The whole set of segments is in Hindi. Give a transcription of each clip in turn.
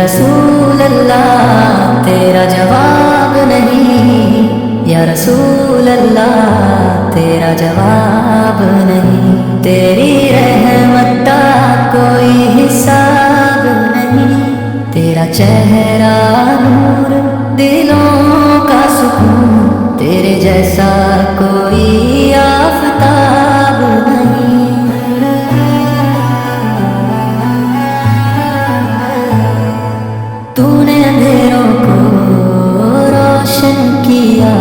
रसूल अल्लाह तेरा जवाब नहीं, या रसूल अल्लाह तेरा जवाब नहीं। तेरी रहमत का कोई हिसाब नहीं, तेरा चेहरा नूर दिलों का सुकून, तेरे जैसा कोई आफताब नहीं। तूने अंधेरों को रोशन किया,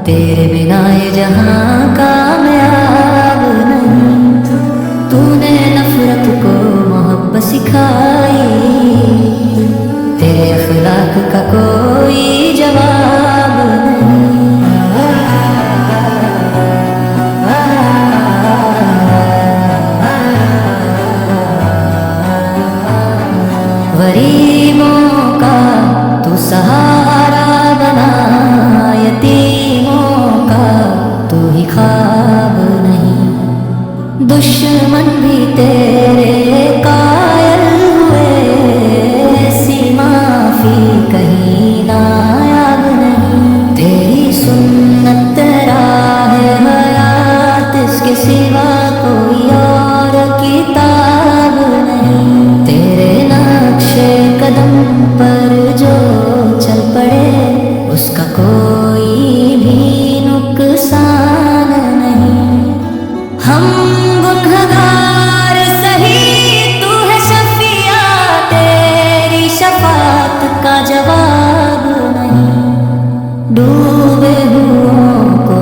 तेरे बिना ये जहां कामयाब नहीं। तूने नफरत को मोहब्बत सिखाई, तेरे अखलाक का कोई जवाब नहीं। गरीबों का तू सहारा बना, यतीमों का तू ही ख्वाब नहीं। दुश्मन भी तेरे कायल हुए, ऐसी माफी कहीं नायाब नहीं। तेरी सुन्नत राह हयात, इसके सिवा कोई और किताब नहीं। तेरे नक्शे कदम पर जो चल पड़े, उसका कोई भी नुकसान नहीं। हम गुनहगार सही, तू है शफिया, तेरी शफात का जवाब नहीं। डूबे हुओं को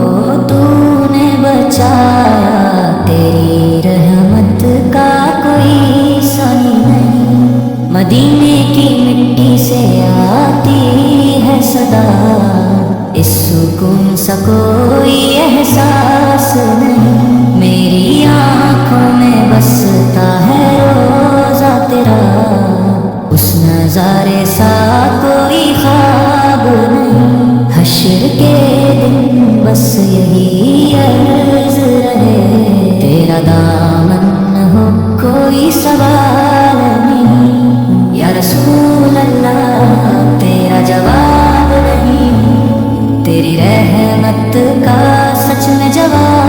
तूने बचाया, तेरी रहमत का कोई सानी नहीं। मदीने की मिट्टी से आती है सदा, इस सुकून सा कोई एहसास नहीं। मेरी आंखों में बसता है रोजा तेरा, उस नजारे सा कोई ख्वाब नहीं। हश्र के दिन बस यही अर्ज रहे, तेरा दामन हो कोई सवाल नहीं। या रसूल अल्लाह तेरा जवाब नहीं, तेरी रहमत का सच में जवाब